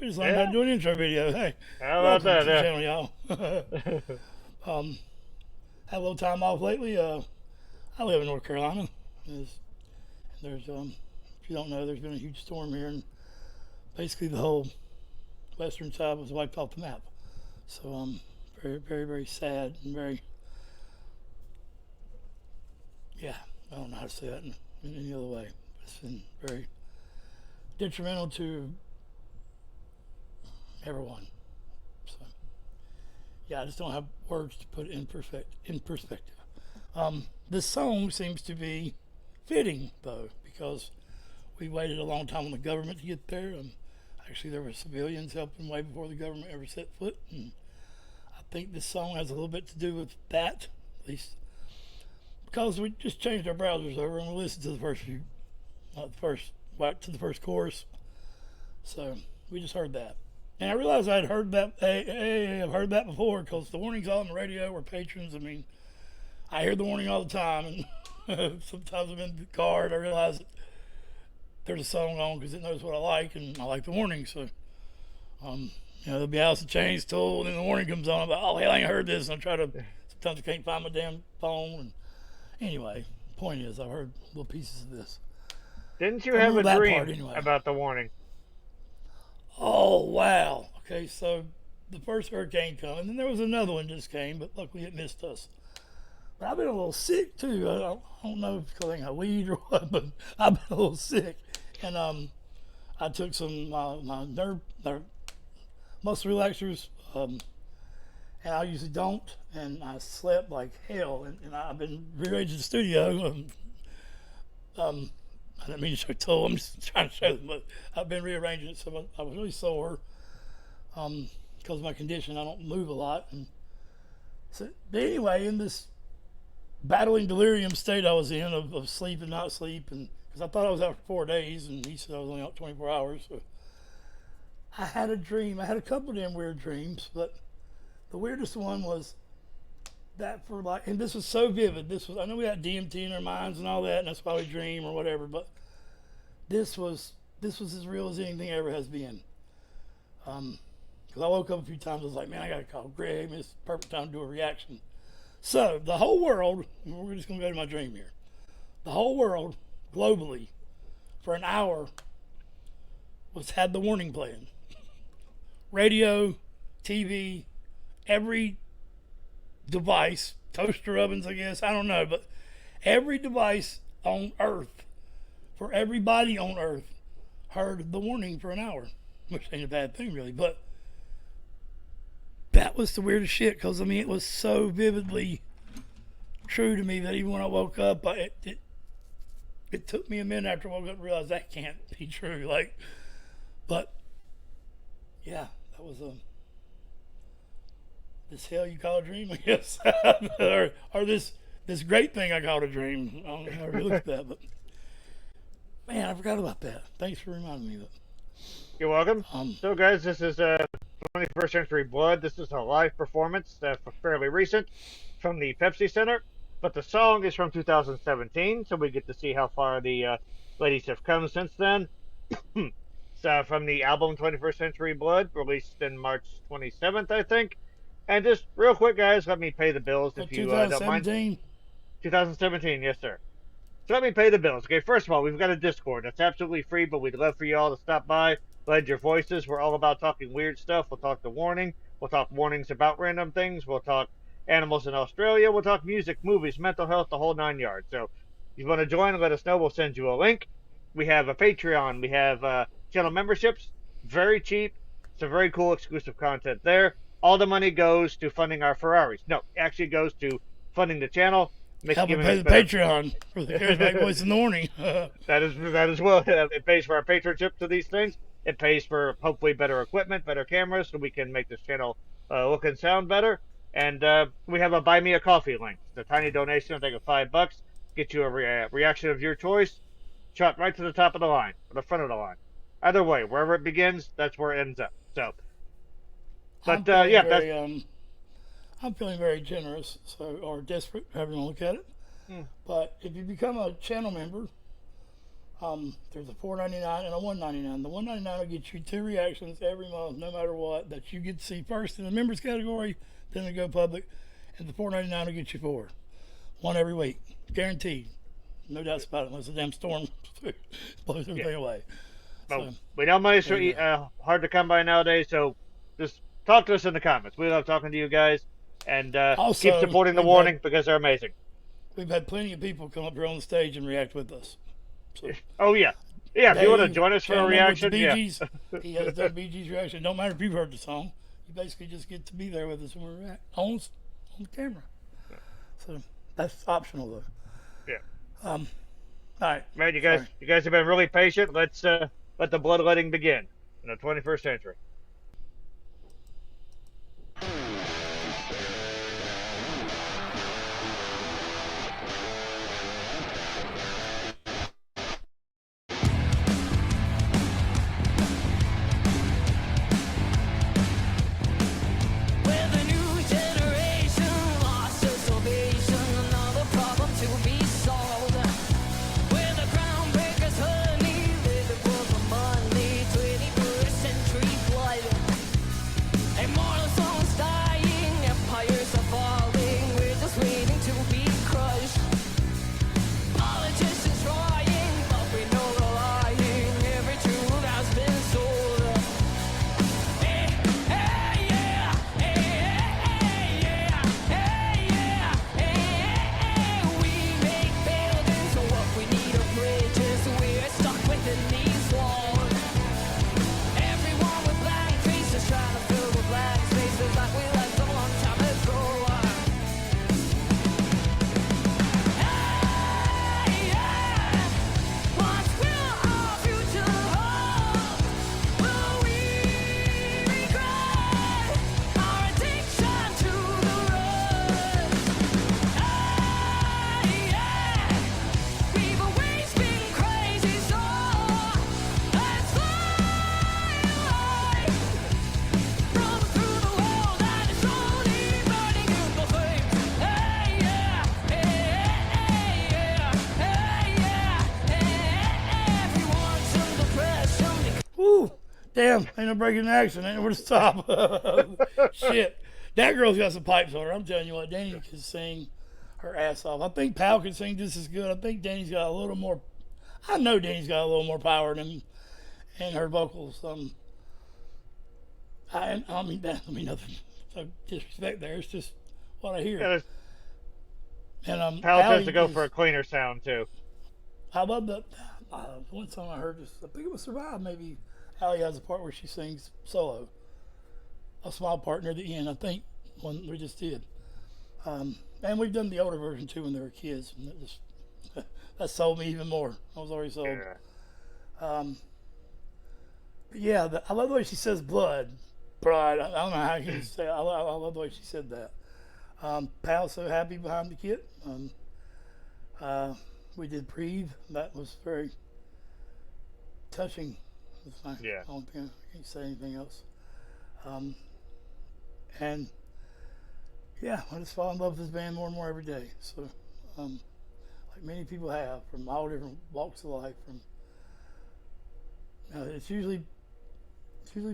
We just learned how to do an intro video. Hey, How about welcome to the that? channel, y'all. Had a little time off lately. I live in North Carolina. There's if you don't know, there's been a huge storm here, and basically the whole western side was wiped off the map. So very, very, very sad and very, yeah, I don't know how to say that in any other way. It's been very detrimental to everyone. So yeah, I just don't have words to put it in perspective. This song seems to be fitting though, because we waited a long time on the government to get there. Actually, there were civilians helping way before the government ever set foot, and I think this song has a little bit to do with that, at least because we just changed our browsers over and we listened to the first few, to the first chorus. So we just heard that. And I realized I'd heard that. I've heard that before because the warnings all on the radio. We're patrons. I mean, I hear the warning all the time, and sometimes I'm in the car and I realize that there's a song on because it knows what I like, and I like the warning. So, there'll be House of Chains told, and then the warning comes on. I'm like, oh hell, I ain't heard this. And I try to. Sometimes I can't find my damn phone. And anyway, point is, I've heard little pieces of this. Didn't you have a dream anyway. about the warning? Oh, wow. Okay, so the first hurricane come, and then there was another one just came, but luckily it missed us. But I've been a little sick, too. I don't know if it's because I ain't got weed or what, but I've been a little sick. And I took some my nerve muscle relaxers, and I usually don't, and I slept like hell. And I've been rearranging the studio. I didn't mean to show toe. I'm just trying to show them, but I've been rearranging it, so I was really sore because of my condition. I don't move a lot, and so but anyway, in this battling delirium state I was in of sleep and not sleep, and because I thought I was out for 4 days, and he said I was only out 24 hours. So I had a dream. I had a couple of damn weird dreams, but the weirdest one was that for like, and this was so vivid. I know we had DMT in our minds and all that, and that's why we dream or whatever, but this was as real as anything ever has been. Because I woke up a few times, I was like, man, I gotta call Greg. It's the perfect time to do a reaction. So the whole world, we're just gonna go to my dream here. The whole world, globally, for an hour, had the warning playing. Radio, TV, every device, toaster ovens, I guess, I don't know, but every device on Earth, for everybody on Earth, heard the warning for an hour, which ain't a bad thing really, but that was the weirdest shit, because I mean it was so vividly true to me that even when I woke up, it took me a minute after I woke up to realize that can't be true, but yeah, that was this hell you call a dream, I guess, or this great thing I called a dream. I don't know how to look at that, but man, I forgot about that. Thanks for reminding me of it. You're welcome. So, guys, this is 21st Century Blood. This is a live performance, fairly recent, from the Pepsi Center, but the song is from 2017, so we get to see how far the ladies have come since then. It's from the album 21st Century Blood, released in March 27th, I think. And just real quick, guys, let me pay the bills if you don't mind. 2017, yes, sir. So let me pay the bills. Okay, first of all, we've got a Discord. That's absolutely free, but we'd love for you all to stop by, lend your voices. We're all about talking weird stuff. We'll talk the warning. We'll talk warnings about random things. We'll talk animals in Australia. We'll talk music, movies, mental health, the whole 9 yards. So if you want to join, let us know. We'll send you a link. We have a Patreon. We have channel memberships. Very cheap. Some very cool exclusive content there. All the money goes to funding our Ferraris. No, it actually goes to funding the channel. Help pay the Patreon for the Charismatic Voice in the Morning. that is well. It pays for our patronship to these things. It pays for hopefully better equipment, better cameras, so we can make this channel look and sound better. And we have a Buy Me a Coffee link. It's a tiny donation, I think of $5, get you a reaction of your choice, shot right to the top of the line, or the front of the line. Either way, wherever it begins, that's where it ends up. So. But I'm feeling very generous, or desperate, however you want to look at it. But if you become a channel member, There's a $4.99 and a $1.99. The $1.99 will get you 2 reactions every month, no matter what, that you get to see first in the members category, then they go public, and the $4.99 will get you 4. One every week, guaranteed. No doubts about it, unless the damn storm blows everything away. Well, we know money's hard to come by nowadays, so just talk to us in the comments. We love talking to you guys, and also, keep supporting the warning because they're amazing. We've had plenty of people come up here on the stage and react with us. So, oh yeah, yeah. If you want to join us for a reaction, he has done Bee Gees reaction. Don't matter if you've heard the song. You basically just get to be there with us when we're on the camera. So that's optional though. Yeah. All right. Man, you guys have been really patient. Let's let the bloodletting begin in the 21st century. Damn, ain't no breaking action. Ain't nowhere to stop. Shit. That girl's got some pipes on her. I'm telling you what, Danny can sing her ass off. I think Pal can sing just as good. I think Danny's got a little more. I know Danny's got a little more power in her vocals. I mean, nothing. So disrespect there. It's just what I hear. Yeah, and Pal tends to go for a cleaner sound too. I love that. One song I heard, I think it was Survive, maybe. Allie has a part where she sings solo, a small part near the end. I think one we just did, and we've done the older version too when they were kids, and that sold me even more. I was already sold. Yeah. But yeah, I love the way she says blood. I don't know how you can say it. I love the way she said that. Pal's so happy behind the kit. We did Breathe. That was very touching. Yeah. I can't say anything else. And yeah, I just fall in love with this band more and more every day. So, like many people have from all different walks of life. It's usually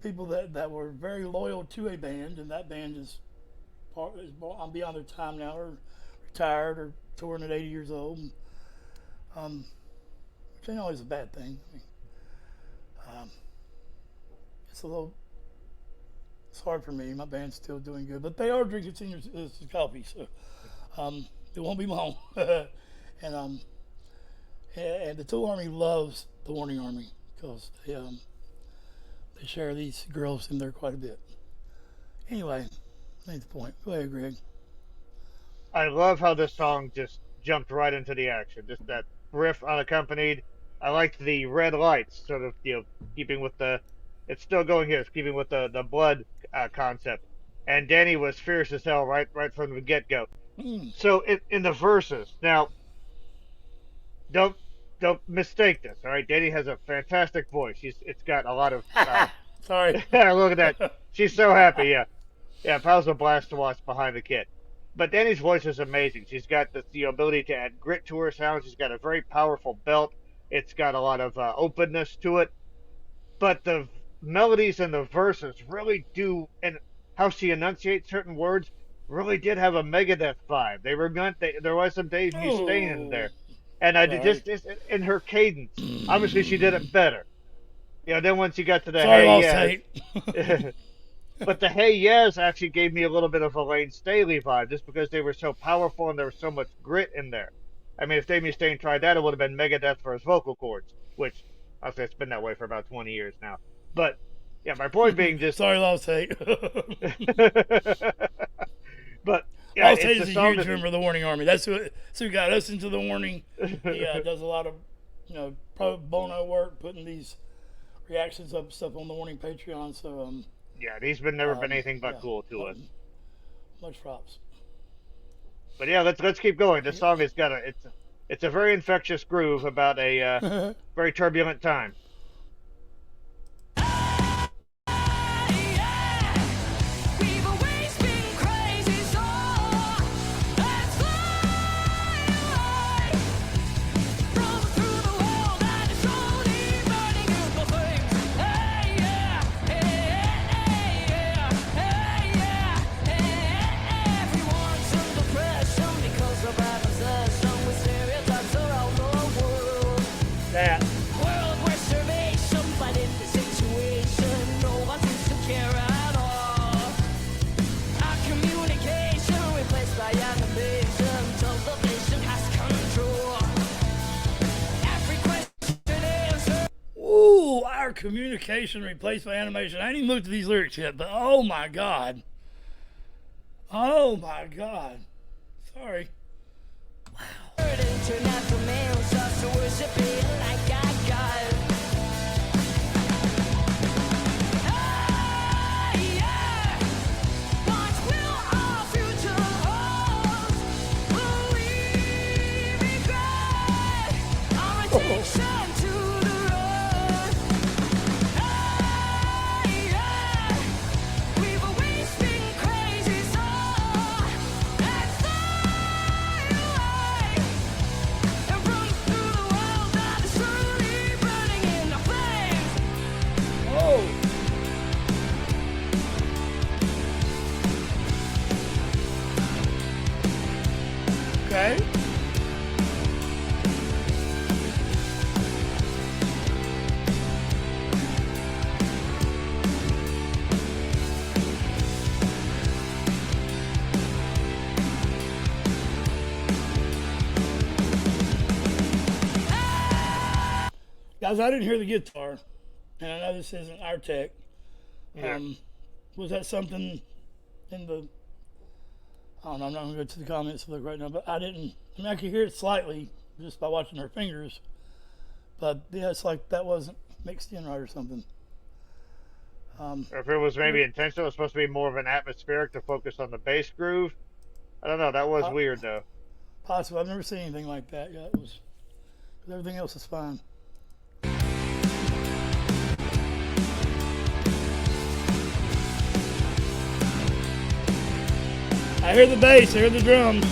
people that were very loyal to a band, and that band is beyond their time now, or retired, or touring at 80 years old. Which ain't always a bad thing. I mean, it's hard for me. My band's still doing good, but they are drinking senior coffee, so it won't be long. And the Tool Army loves the Warning Army because they share these girls in there quite a bit. Anyway, that's the point. Go ahead, Greg. I love how this song just jumped right into the action. Just that riff unaccompanied. I liked the red lights, sort of, keeping with the. It's still going here. It's keeping with the blood concept. And Danny was fierce as hell right from the get go. So in the verses, now, don't mistake this. All right, Danny has a fantastic voice. It's got a lot of. Sorry. Look at that. She's so happy. Yeah. Pal's a blast to watch behind the kit. But Danny's voice is amazing. She's got the ability to add grit to her sound. She's got a very powerful belt. It's got a lot of openness to it, but the melodies and the verses really do, and how she enunciates certain words really did have a Megadeth vibe. They were going. There was some Dave Mustaine in Oh, there, and I did sorry. just in her cadence. Obviously, she did it better. You know, then once you got to the Sorry, hey Lost yes, Tape. but the hey yes actually gave me a little bit of a Lane Staley vibe, just because they were so powerful and there was so much grit in there. I mean, if Dave Mustaine tried that, it would have been Megadeth for his vocal cords, which I'll say it's been that way for about 20 years now. But yeah, my point being just, Sorry, Lost Tape. but yeah, Lost it's Tape a is a song huge member of the Warning Army. That's who got us into the Warning. He that. does a lot of, pro bono work, putting these reactions up stuff on the Warning Patreon. So Yeah, he's been never been anything but yeah, cool to us. much props. But yeah, let's keep going. This song has got it's a very infectious groove about a very turbulent time. That. Ooh, our communication replaced by animation. I ain't even looked at these lyrics yet, but oh my god. Oh my god. Sorry. Okay. Guys, I didn't hear the guitar, and I know this isn't our tech. Yeah. Was that something in the... I don't know, I'm not going to go to the comments and look right now, but I didn't... I mean, I could hear it slightly just by watching her fingers, but yeah, it's like that wasn't mixed in right or something. Or if it was maybe intentional, it's supposed to be more of an atmospheric to focus on the bass groove. I don't know. That was weird, though. Possible. I've never seen anything like that. Yeah, it was... Everything else is fine. I hear the bass, I hear the drums.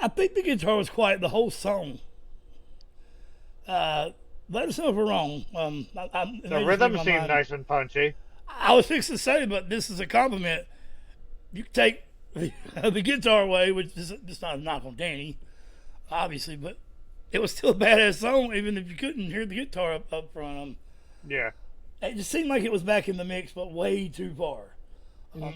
I think the guitar was quiet the whole song. Let us know if we're wrong. The rhythm seemed nice and punchy. I was fixing to say, but this is a compliment. You can take the guitar away, which is just not a knock on Danny, obviously, but it was still a badass song, even if you couldn't hear the guitar up front. Yeah. It just seemed like it was back in the mix, but way too far.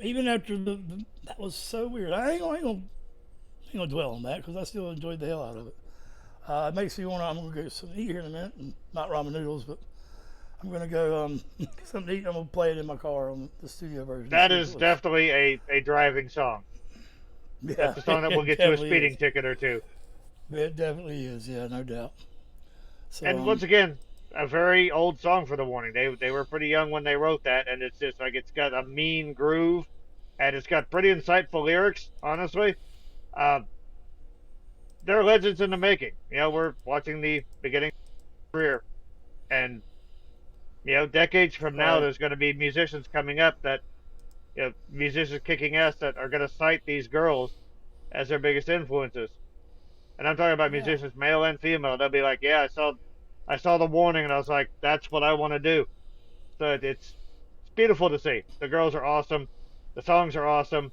Even after that was so weird. I ain't gonna dwell on that because I still enjoyed the hell out of it. It makes me want to. I'm gonna go something to eat here in a minute, and not ramen noodles, but I'm gonna go something to eat. I'm gonna play it in my car on the studio version. That is definitely a driving song. Yeah, that's a song that will get you a speeding ticket or two. It definitely is. Yeah, no doubt. So, and once again, a very old song for the Warning. They were pretty young when they wrote that, and it's just like it's got a mean groove, and it's got pretty insightful lyrics. Honestly, they're legends in the making. We're watching the beginning of their career, and decades from now, there's going to be musicians coming up that, musicians kicking ass that are going to cite these girls as their biggest influences. And I'm talking about musicians, male and female. They'll be like, "Yeah, I saw the Warning, and I was like, that's what I want to do." So it's beautiful to see. The girls are awesome. The songs are awesome.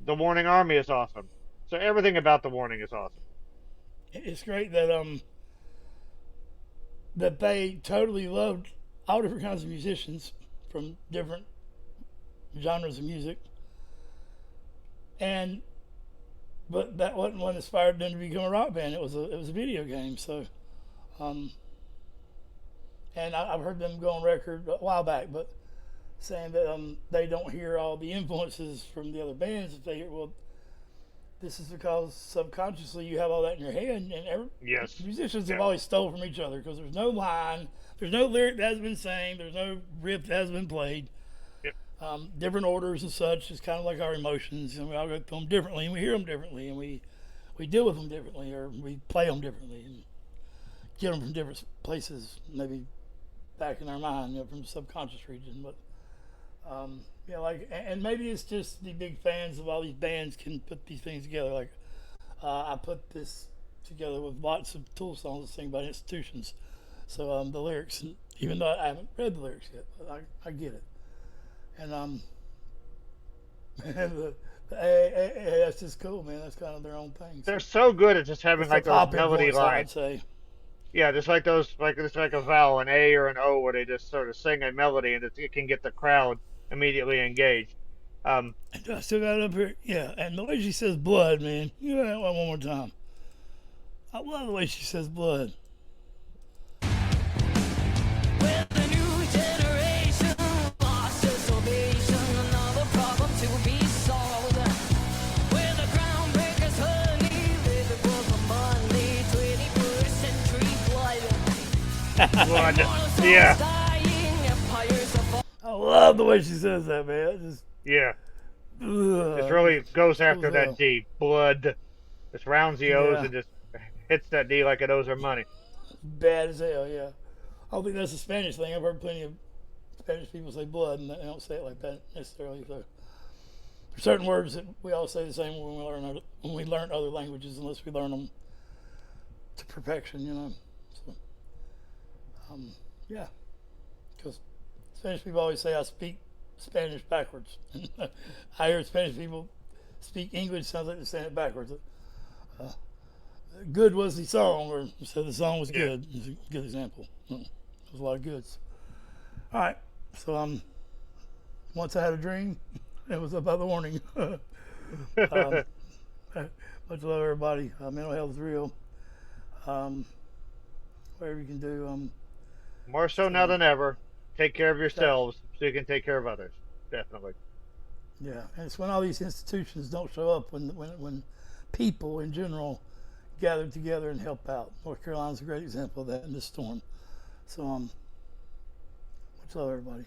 The Warning Army is awesome. So everything about the Warning is awesome. It's great that that they totally loved all different kinds of musicians from different genres of music, but that wasn't what inspired them to become a rock band. It was a video game. So, and I've heard them go on record a while back, but saying that they don't hear all the influences from the other bands. If they hear, well, this is because subconsciously you have all that in your head, and musicians have always stole from each other because there's no line, there's no lyric that has been sang, there's no riff that has been played. Different orders and such. It's kind of like our emotions, and we all go through them differently, and we hear them differently, and we deal with them differently, or we play them differently, and get them from different places, maybe back in our mind, from the subconscious region. But and maybe it's just the big fans of all these bands can put these things together. Like I put this together with lots of Tool songs that sing about institutions. So the lyrics, even though I haven't read the lyrics yet, but I get it. And that's just cool, man. That's kind of their own thing. They're so good at just having like those melody lines. I'd say. Yeah, just like those, like it's like a vowel, an A or an O, where they just sort of sing a melody, and it can get the crowd immediately engaged. I still got it up here. Yeah, and the way she says blood, man. You know that one more time. I love the way she says blood. Blood. Yeah. I love the way she says that, man. It really goes after that D. Blood. Just rounds the O's and just hits that D like it owes her money. Bad as hell, yeah. I don't think that's a Spanish thing. I've heard plenty of Spanish people say blood, and they don't say it like that necessarily. So there's certain words that we all say the same when we learn other languages, unless we learn them to perfection, So, because Spanish people always say I speak Spanish backwards. I hear Spanish people speak English, sounds like they're saying it backwards. Good was the song, or so the song was good. It's a good example. There's a lot of goods. All right, so once I had a dream, it was about the Warning. Much love, everybody. Mental health is real. Whatever you can do. More so now than ever. Take care of yourselves so you can take care of others. Definitely. Yeah, and it's when all these institutions don't show up, when people in general gather together and help out. North Carolina's a great example of that in this storm. So, much love, everybody.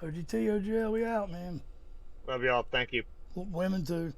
OGT, OGL, we out, man. Love y'all. Thank you. Women too.